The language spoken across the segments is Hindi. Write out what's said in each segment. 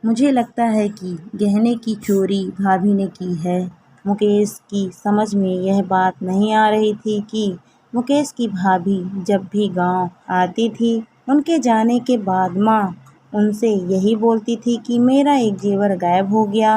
मुझे लगता है कि गहने की चोरी भाभी ने की है। मुकेश की समझ में यह बात नहीं आ रही थी कि मुकेश की भाभी जब भी गांव आती थी, उनके जाने के बाद माँ उनसे यही बोलती थी कि मेरा एक जेवर गायब हो गया।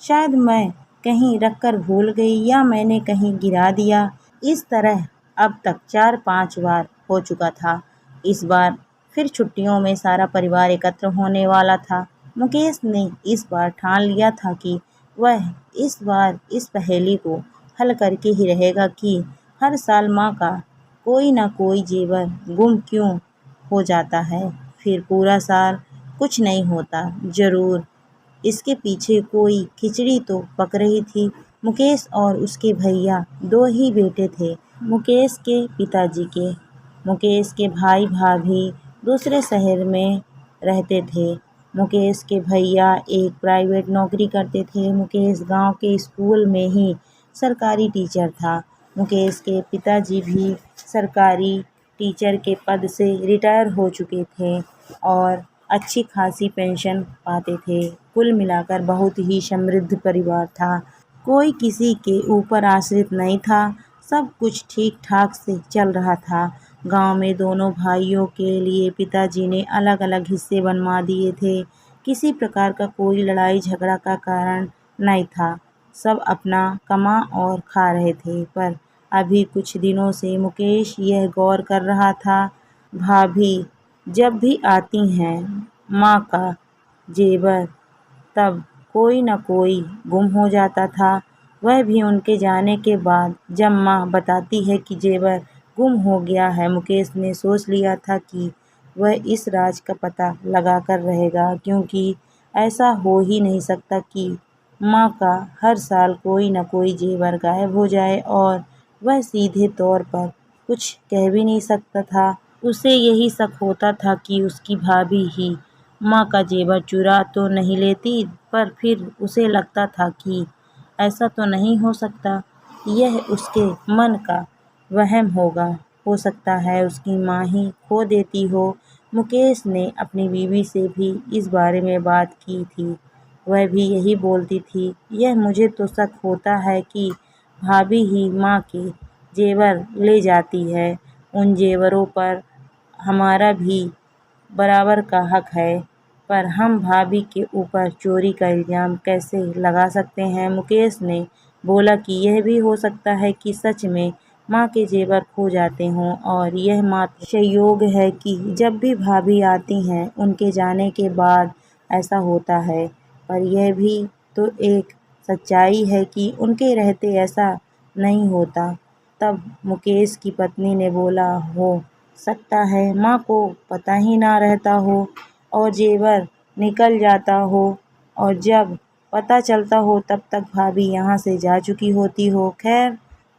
शायद मैं कहीं रखकर भूल गई या मैंने कहीं गिरा दिया। इस तरह अब तक 4-5 बार हो चुका था। इस बार फिर छुट्टियों में सारा परिवार एकत्र होने वाला था। मुकेश ने इस बार ठान लिया था कि वह इस बार इस पहेली को हल करके ही रहेगा कि हर साल माँ का कोई ना कोई जेवर गुम क्यों हो जाता है। फिर पूरा साल कुछ नहीं होता। जरूर इसके पीछे कोई खिचड़ी तो पक रही थी। मुकेश और उसके भैया दो ही बेटे थे। मुकेश के पिताजी के। मुकेश के भाई भाभी दूसरे शहर में रहते थे। मुकेश के भैया एक प्राइवेट नौकरी करते थे। मुकेश गांव के स्कूल में ही सरकारी टीचर था। मुकेश के पिताजी भी सरकारी टीचर के पद से रिटायर हो चुके थे और अच्छी खासी पेंशन पाते थे। कुल मिलाकर बहुत ही समृद्ध परिवार था। कोई किसी के ऊपर आश्रित नहीं था। सब कुछ ठीक ठाक से चल रहा था। गांव में दोनों भाइयों के लिए पिताजी ने अलग अलग हिस्से बनवा दिए थे। किसी प्रकार का कोई लड़ाई झगड़ा का कारण नहीं था। सब अपना कमा और खा रहे थे। पर अभी कुछ दिनों से मुकेश यह गौर कर रहा था, भाभी जब भी आती हैं माँ का जेवर, तब कोई न कोई गुम हो जाता था। वह भी उनके जाने के बाद। जब माँ बताती है कि जेवर गुम हो गया है, मुकेश ने सोच लिया था कि वह इस राज का पता लगाकर रहेगा, क्योंकि ऐसा हो ही नहीं सकता कि माँ का हर साल कोई न कोई जेवर गायब हो जाए और वह सीधे तौर पर कुछ कह भी नहीं सकता था। उसे यही शक होता था कि उसकी भाभी ही माँ का जेवर चुरा तो नहीं लेती, पर फिर उसे लगता था कि ऐसा तो नहीं हो सकता, यह उसके मन का वहम होगा। हो सकता है उसकी माँ ही खो देती हो। मुकेश ने अपनी बीवी से भी इस बारे में बात की थी। वह भी यही बोलती थी, यह मुझे तो शक होता है कि भाभी ही माँ के जेवर ले जाती है। उन जेवरों पर हमारा भी बराबर का हक है, पर हम भाभी के ऊपर चोरी का इल्ज़ाम कैसे लगा सकते हैं। मुकेश ने बोला कि यह भी हो सकता है कि सच में माँ के जेवर खो जाते हों और यह मात्र संयोग है कि जब भी भाभी आती हैं उनके जाने के बाद ऐसा होता है। पर यह भी तो एक सच्चाई है कि उनके रहते ऐसा नहीं होता। तब मुकेश की पत्नी ने बोला, हो सकता है माँ को पता ही ना रहता हो और जेवर निकल जाता हो, और जब पता चलता हो तब तक भाभी यहाँ से जा चुकी होती हो। खैर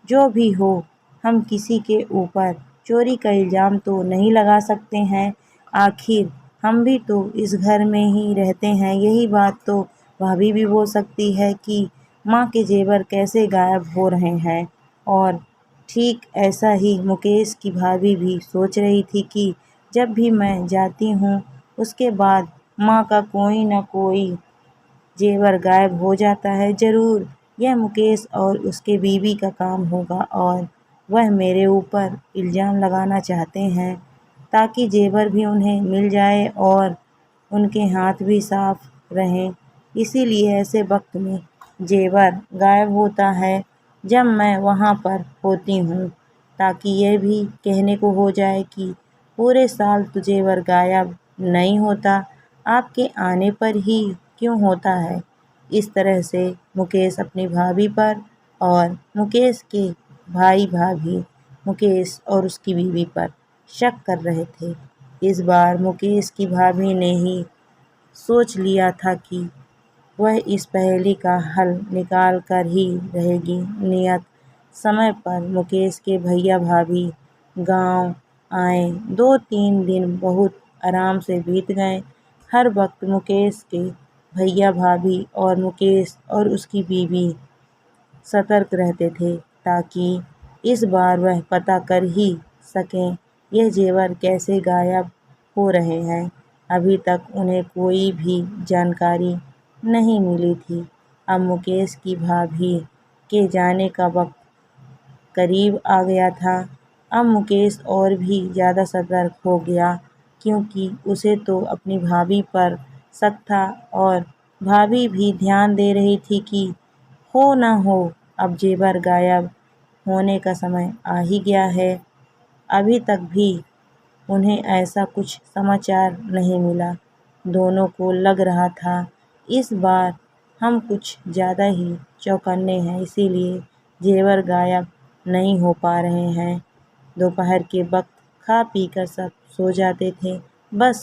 जो भी हो, हम किसी के ऊपर चोरी का इल्ज़ाम तो नहीं लगा सकते हैं। आखिर हम भी तो इस घर में ही रहते हैं। यही बात तो भाभी भी बोल सकती है कि माँ के जेवर कैसे गायब हो रहे हैं। और ठीक ऐसा ही मुकेश की भाभी भी सोच रही थी कि जब भी मैं जाती हूँ उसके बाद माँ का कोई न कोई जेवर गायब हो जाता है। ज़रूर यह मुकेश और उसके बीवी का काम होगा और वह मेरे ऊपर इल्ज़ाम लगाना चाहते हैं ताकि जेवर भी उन्हें मिल जाए और उनके हाथ भी साफ रहें। इसीलिए ऐसे वक्त में जेवर गायब होता है जब मैं वहाँ पर होती हूँ, ताकि यह भी कहने को हो जाए कि पूरे साल तो जेवर गायब नहीं होता, आपके आने पर ही क्यों होता है। इस तरह से मुकेश अपनी भाभी पर और मुकेश के भाई भाभी, मुकेश और उसकी बीवी पर शक कर रहे थे। इस बार मुकेश की भाभी ने ही सोच लिया था कि वह इस पहेली का हल निकाल कर ही रहेगी। नियत समय पर मुकेश के भैया भाभी गांव आए। 2-3 दिन बहुत आराम से बीत गए। हर वक्त मुकेश के भैया भाभी और मुकेश और उसकी बीवी सतर्क रहते थे ताकि इस बार वह पता कर ही सकें यह जेवर कैसे गायब हो रहे हैं। अभी तक उन्हें कोई भी जानकारी नहीं मिली थी। अब मुकेश की भाभी के जाने का वक्त करीब आ गया था। अब मुकेश और भी ज़्यादा सतर्क हो गया, क्योंकि उसे तो अपनी भाभी पर शक था और भाभी भी ध्यान दे रही थी कि हो न हो अब जेवर गायब होने का समय आ ही गया है। अभी तक भी उन्हें ऐसा कुछ समाचार नहीं मिला। दोनों को लग रहा था इस बार हम कुछ ज़्यादा ही चौकन्ने हैं, इसीलिए जेवर गायब नहीं हो पा रहे हैं। दोपहर के वक्त खा पी कर सब सो जाते थे, बस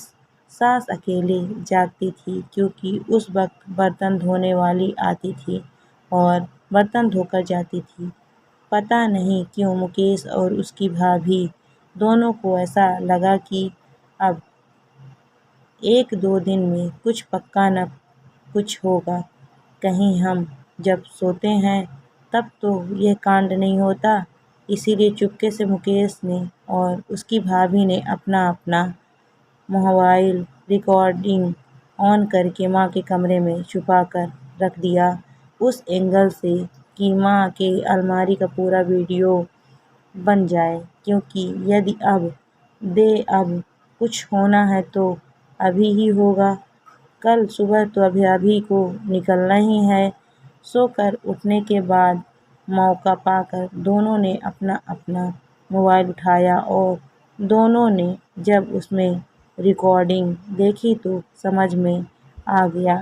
सास अकेली जागती थी, क्योंकि उस वक्त बर्तन धोने वाली आती थी और बर्तन धोकर जाती थी। पता नहीं क्यों मुकेश और उसकी भाभी दोनों को ऐसा लगा कि अब 1-2 दिन में कुछ पक्का न कुछ होगा। कहीं हम जब सोते हैं तब तो यह कांड नहीं होता। इसीलिए चुपके से मुकेश ने और उसकी भाभी ने अपना अपना मोबाइल रिकॉर्डिंग ऑन करके माँ के कमरे में छुपा कर रख दिया, उस एंगल से कि माँ के अलमारी का पूरा वीडियो बन जाए। क्योंकि यदि अब कुछ होना है तो अभी ही होगा। कल सुबह तो अभी को निकलना ही है। सोकर उठने के बाद मौका पाकर दोनों ने अपना अपना मोबाइल उठाया और दोनों ने जब उसमें रिकॉर्डिंग देखी तो समझ में आ गया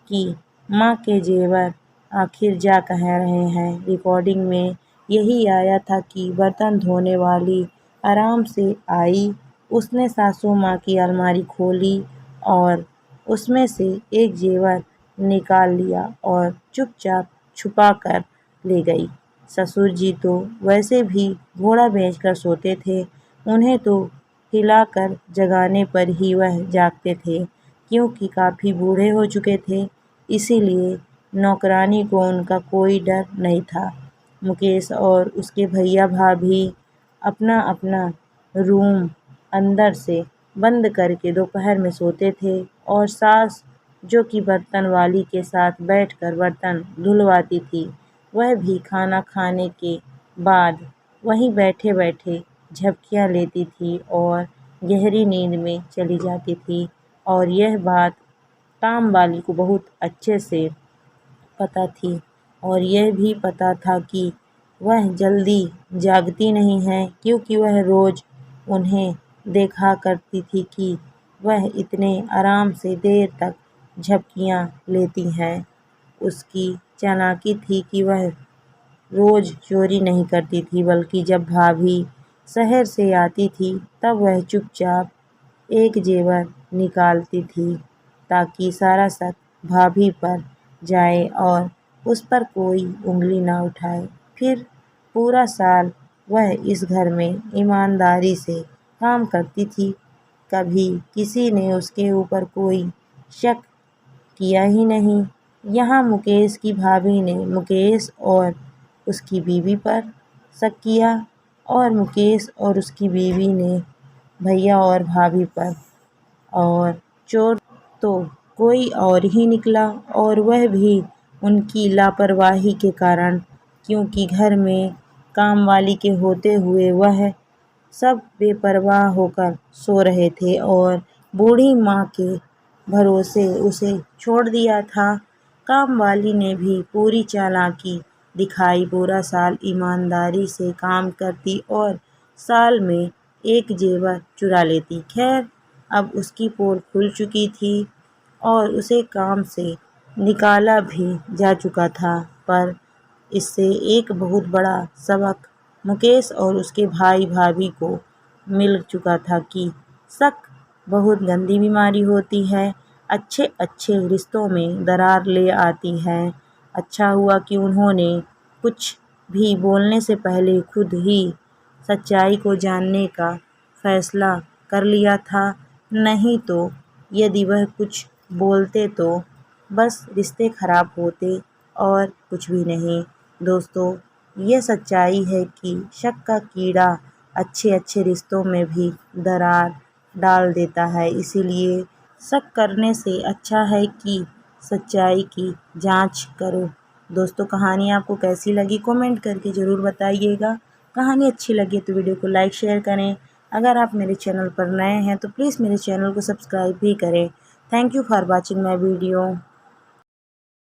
कि माँ के जेवर आखिर जा कह रहे हैं। रिकॉर्डिंग में यही आया था कि बर्तन धोने वाली आराम से आई, उसने सासू माँ की अलमारी खोली और उसमें से एक जेवर निकाल लिया और चुपचाप छुपा कर ले गई। ससुर जी तो वैसे भी घोड़ा बेचकर सोते थे, उन्हें तो हिलाकर जगाने पर ही वह जागते थे, क्योंकि काफ़ी बूढ़े हो चुके थे। इसीलिए नौकरानी को उनका कोई डर नहीं था। मुकेश और उसके भैया भाभी अपना अपना रूम अंदर से बंद करके दोपहर में सोते थे और सास, जो कि बर्तन वाली के साथ बैठकर बर्तन धुलवाती थी, वह भी खाना खाने के बाद वहीं बैठे बैठे झपकियाँ लेती थी और गहरी नींद में चली जाती थी। और यह बात काम वाली को बहुत अच्छे से पता थी और यह भी पता था कि वह जल्दी जागती नहीं है, क्योंकि वह रोज़ उन्हें देखा करती थी कि वह इतने आराम से देर तक झपकियाँ लेती हैं। उसकी चालाकी थी कि वह रोज़ चोरी नहीं करती थी, बल्कि जब भाभी शहर से आती थी तब वह चुपचाप एक जेवर निकालती थी, ताकि सारा शक भाभी पर जाए और उस पर कोई उंगली ना उठाए। फिर पूरा साल वह इस घर में ईमानदारी से काम करती थी। कभी किसी ने उसके ऊपर कोई शक किया ही नहीं। यहाँ मुकेश की भाभी ने मुकेश और उसकी बीवी पर शक किया और मुकेश और उसकी बीवी ने भैया और भाभी पर, और चोर तो कोई और ही निकला, और वह भी उनकी लापरवाही के कारण, क्योंकि घर में काम वाली के होते हुए वह सब बेपरवाह होकर सो रहे थे और बूढ़ी माँ के भरोसे उसे छोड़ दिया था। काम वाली ने भी पूरी चालाकी दिखाई, पूरा साल ईमानदारी से काम करती और साल में एक जेवर चुरा लेती। खैर, अब उसकी पोल खुल चुकी थी और उसे काम से निकाला भी जा चुका था, पर इससे एक बहुत बड़ा सबक मुकेश और उसके भाई भाभी को मिल चुका था कि शक बहुत गंदी बीमारी होती है, अच्छे अच्छे रिश्तों में दरार ले आती है। अच्छा हुआ कि उन्होंने कुछ भी बोलने से पहले खुद ही सच्चाई को जानने का फैसला कर लिया था, नहीं तो यदि वह कुछ बोलते तो बस रिश्ते खराब होते और कुछ भी नहीं। दोस्तों, ये सच्चाई है कि शक का कीड़ा अच्छे अच्छे रिश्तों में भी दरार डाल देता है। इसीलिए शक करने से अच्छा है कि सच्चाई की जांच करो। दोस्तों, कहानी आपको कैसी लगी कमेंट करके ज़रूर बताइएगा। कहानी अच्छी लगी तो वीडियो को लाइक शेयर करें। अगर आप मेरे चैनल पर नए हैं तो प्लीज़ मेरे चैनल को सब्सक्राइब भी करें। Thank you for watching my video.